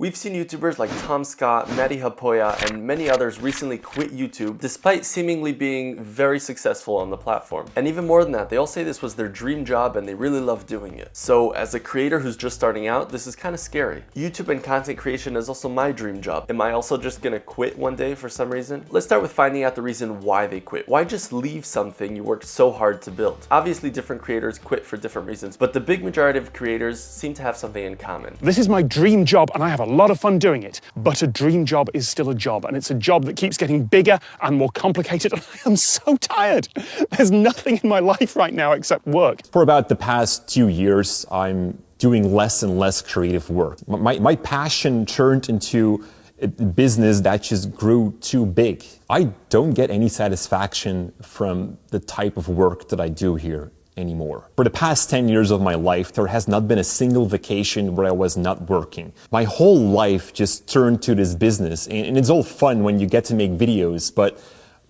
We've seen YouTubers like Tom Scott, Matty Hapoya, and many others recently quit YouTube despite seemingly being very successful on the platform. And even more than that, they all say this was their dream job and they really love doing it. So as a creator who's just starting out, this is kind of scary. YouTube and content creation is also my dream job. Am I also just gonna quit one day for some reason? Let's start with finding out the reason why they quit. Why just leave something you worked so hard to build? Obviously different creators quit for different reasons, but the big majority of creators seem to have something in common. This is my dream job and I have a lot of fun doing it, but a dream job is still a job, and it's a job that keeps getting bigger and more complicated, and I am so tired. There's nothing in my life right now except work. For about the past 2 years, I'm doing less and less creative work. My passion turned into a business that just grew too big. I don't get any satisfaction from the type of work that I do here anymore. For the past 10 years of my life, there has not been a single vacation where I was not working. My whole life just turned to this business, and it's all fun when you get to make videos, but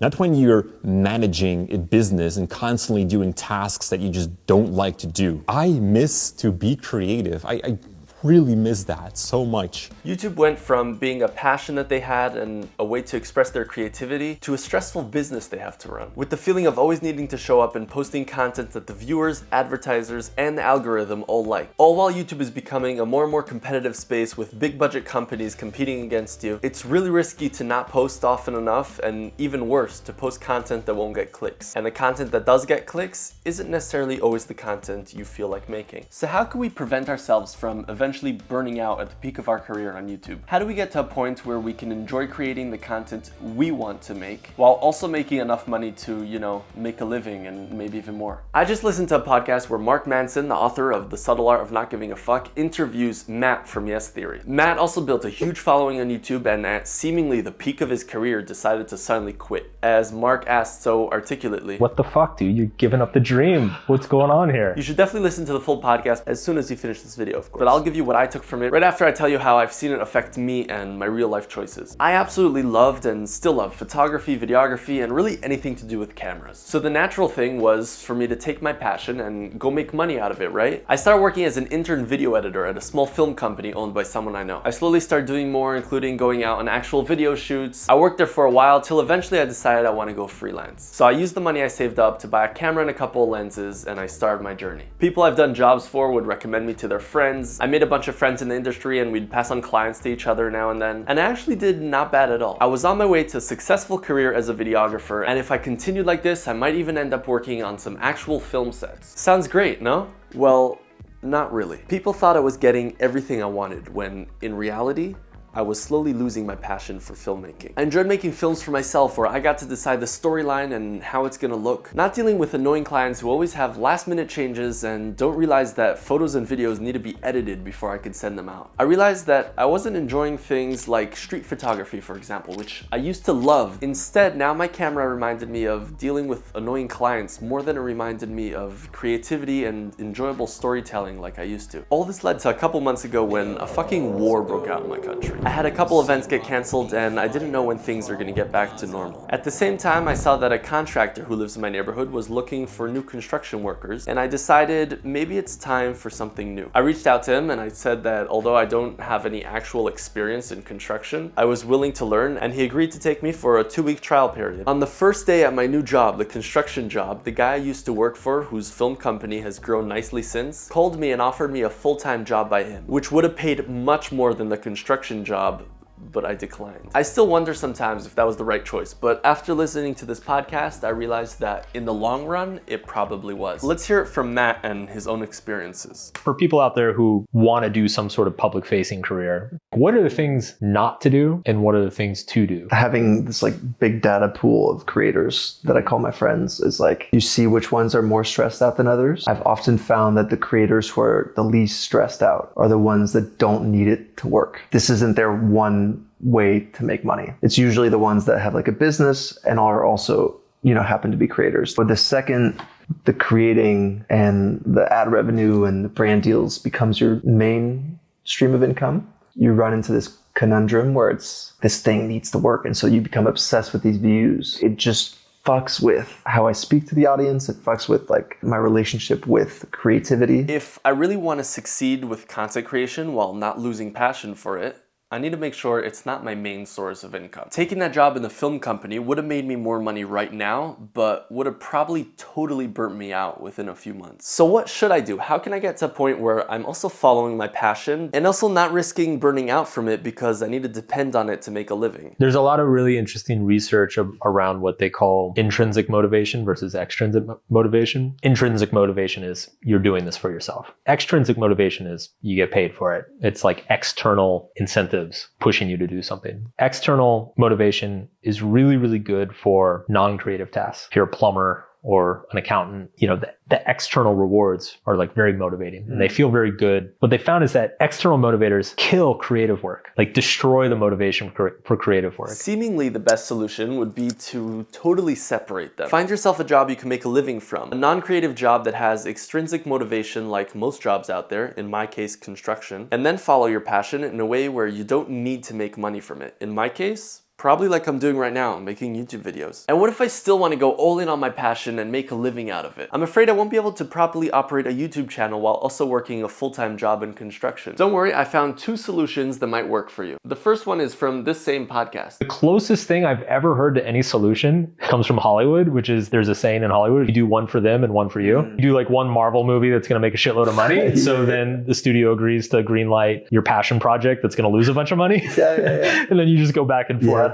not when you're managing a business and constantly doing tasks that you just don't like to do. I miss to be creative. I really miss that so much. YouTube went from being a passion that they had and a way to express their creativity to a stressful business they have to run, with the feeling of always needing to show up and posting content that the viewers, advertisers, and the algorithm all like. All while YouTube is becoming a more and more competitive space with big budget companies competing against you, it's really risky to not post often enough, and even worse, to post content that won't get clicks. And the content that does get clicks isn't necessarily always the content you feel like making. So how can we prevent ourselves from eventually burning out at the peak of our career on YouTube? How do we get to a point where we can enjoy creating the content we want to make while also making enough money to, make a living and maybe even more? I just listened to a podcast where Mark Manson, the author of The Subtle Art of Not Giving a Fuck, interviews Matt from Yes Theory. Matt also built a huge following on YouTube and at seemingly the peak of his career decided to suddenly quit. As Mark asked so articulately, "What the fuck, dude? You're giving up the dream. What's going on here?" You should definitely listen to the full podcast as soon as you finish this video, of course. But I'll give you what I took from it right after I tell you how I've seen it affect me and my real life choices. I absolutely loved and still love photography, videography, and really anything to do with cameras. So the natural thing was for me to take my passion and go make money out of it, right? I started working as an intern video editor at a small film company owned by someone I know. I slowly started doing more, including going out on actual video shoots. I worked there for a while till eventually I decided I want to go freelance. So I used the money I saved up to buy a camera and a couple of lenses, and I started my journey. People I've done jobs for would recommend me to their friends. I made a bunch of friends in the industry and we'd pass on clients to each other now and then. And I actually did not bad at all. I was on my way to a successful career as a videographer, and if I continued like this, I might even end up working on some actual film sets. Sounds great, no? Well, not really. People thought I was getting everything I wanted when in reality, I was slowly losing my passion for filmmaking. I enjoyed making films for myself where I got to decide the storyline and how it's gonna look, not dealing with annoying clients who always have last-minute changes and don't realize that photos and videos need to be edited before I could send them out. I realized that I wasn't enjoying things like street photography, for example, which I used to love. Instead, now my camera reminded me of dealing with annoying clients more than it reminded me of creativity and enjoyable storytelling like I used to. All this led to a couple months ago when a fucking war broke out in my country. I had a couple events get canceled and I didn't know when things were gonna get back to normal. At the same time, I saw that a contractor who lives in my neighborhood was looking for new construction workers, and I decided maybe it's time for something new. I reached out to him and I said that although I don't have any actual experience in construction, I was willing to learn, and he agreed to take me for a 2-week trial period. On the first day at my new job, the construction job, the guy I used to work for, whose film company has grown nicely since, called me and offered me a full-time job by him, which would have paid much more than the construction job, but I declined. I still wonder sometimes if that was the right choice, but after listening to this podcast, I realized that in the long run, it probably was. Let's hear it from Matt and his own experiences. For people out there who want to do some sort of public-facing career, what are the things not to do and what are the things to do? Having this big data pool of creators that I call my friends is you see which ones are more stressed out than others. I've often found that the creators who are the least stressed out are the ones that don't need it to work. This isn't their one way to make money. It's usually the ones that have a business and are also, happen to be creators. But the second the creating and the ad revenue and the brand deals becomes your main stream of income, you run into this conundrum where it's this thing needs to work. And so you become obsessed with these views. It just fucks with how I speak to the audience. It fucks with my relationship with creativity. If I really want to succeed with content creation while not losing passion for it, I need to make sure it's not my main source of income. Taking that job in the film company would have made me more money right now, but would have probably totally burnt me out within a few months. So what should I do? How can I get to a point where I'm also following my passion and also not risking burning out from it because I need to depend on it to make a living? There's a lot of really interesting research around what they call intrinsic motivation versus extrinsic motivation. Intrinsic motivation is you're doing this for yourself. Extrinsic motivation is you get paid for it. It's like external incentives pushing you to do something. External motivation is really, really good for non-creative tasks. If you're a plumber or an accountant, the external rewards are like very motivating and they feel very good. What they found is that external motivators kill creative work, like destroy the motivation for creative work. Seemingly the best solution would be to totally separate them. Find yourself a job you can make a living from. A non-creative job that has extrinsic motivation like most jobs out there, in my case construction, and then follow your passion in a way where you don't need to make money from it. In my case, probably like I'm doing right now, making YouTube videos. And what if I still want to go all in on my passion and make a living out of it? I'm afraid I won't be able to properly operate a YouTube channel while also working a full-time job in construction. Don't worry, I found 2 solutions that might work for you. The first one is from this same podcast. The closest thing I've ever heard to any solution comes from Hollywood, which is there's a saying in Hollywood, you do one for them and one for you. You do like one Marvel movie that's going to make a shitload of money. So then the studio agrees to greenlight your passion project that's going to lose a bunch of money. And then you just go back and forth.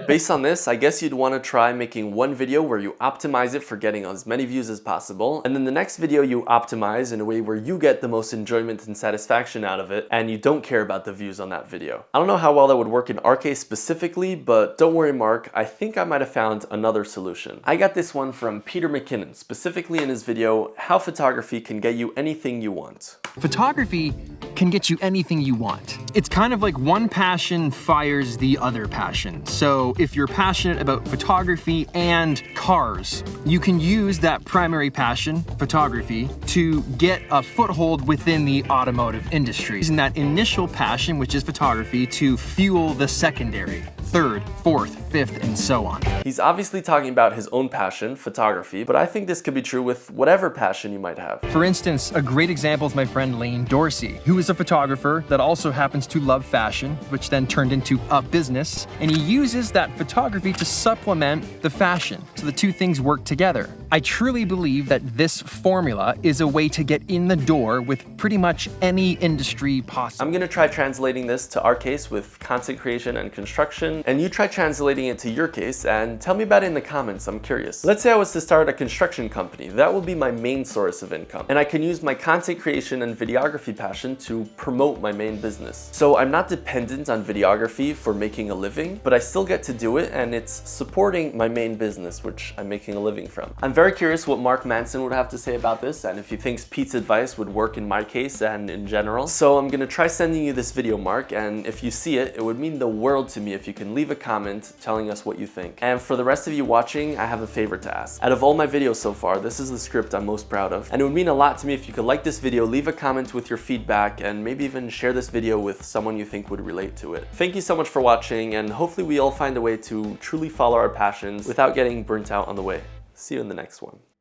Based on this, I guess you'd want to try making one video where you optimize it for getting as many views as possible, and then the next video you optimize in a way where you get the most enjoyment and satisfaction out of it, and you don't care about the views on that video. I don't know how well that would work in our case specifically, but don't worry, Mark, I think I might have found another solution. I got this one from Peter McKinnon, specifically in his video, How Photography Can Get You Anything You Want. Photography can get you anything you want. It's kind of like one passion fires the other passion. So if you're passionate about photography and cars, you can use that primary passion, photography, to get a foothold within the automotive industry. Using that initial passion, which is photography, to fuel the secondary, third, fourth, fifth, and so on. He's obviously talking about his own passion, photography, but I think this could be true with whatever passion you might have. For instance, a great example is my friend Lane Dorsey, who is a photographer that also happens to love fashion, which then turned into a business, and he uses that photography to supplement the fashion, so the two things work together. I truly believe that this formula is a way to get in the door with pretty much any industry possible. I'm gonna try translating this to our case with content creation and construction, and you try translating it to your case and tell me about it in the comments. I'm curious. Let's say I was to start a construction company. That would be my main source of income, and I can use my content creation and videography passion to promote my main business. So I'm not dependent on videography for making a living, but I still get to do it, and it's supporting my main business, which I'm making a living from. I'm very curious what Mark Manson would have to say about this, and if he thinks Pete's advice would work in my case and in general. So I'm gonna try sending you this video, Mark, and if you see it, it would mean the world to me if you can leave a comment telling us what you think. And for the rest of you watching, I have a favor to ask. Out of all my videos so far, this is the script I'm most proud of, and it would mean a lot to me if you could like this video, leave a comment with your feedback, and maybe even share this video with someone you think would relate to it. Thank you so much for watching, and hopefully we all find a way to truly follow our passions without getting burnt out on the way. See you in the next one.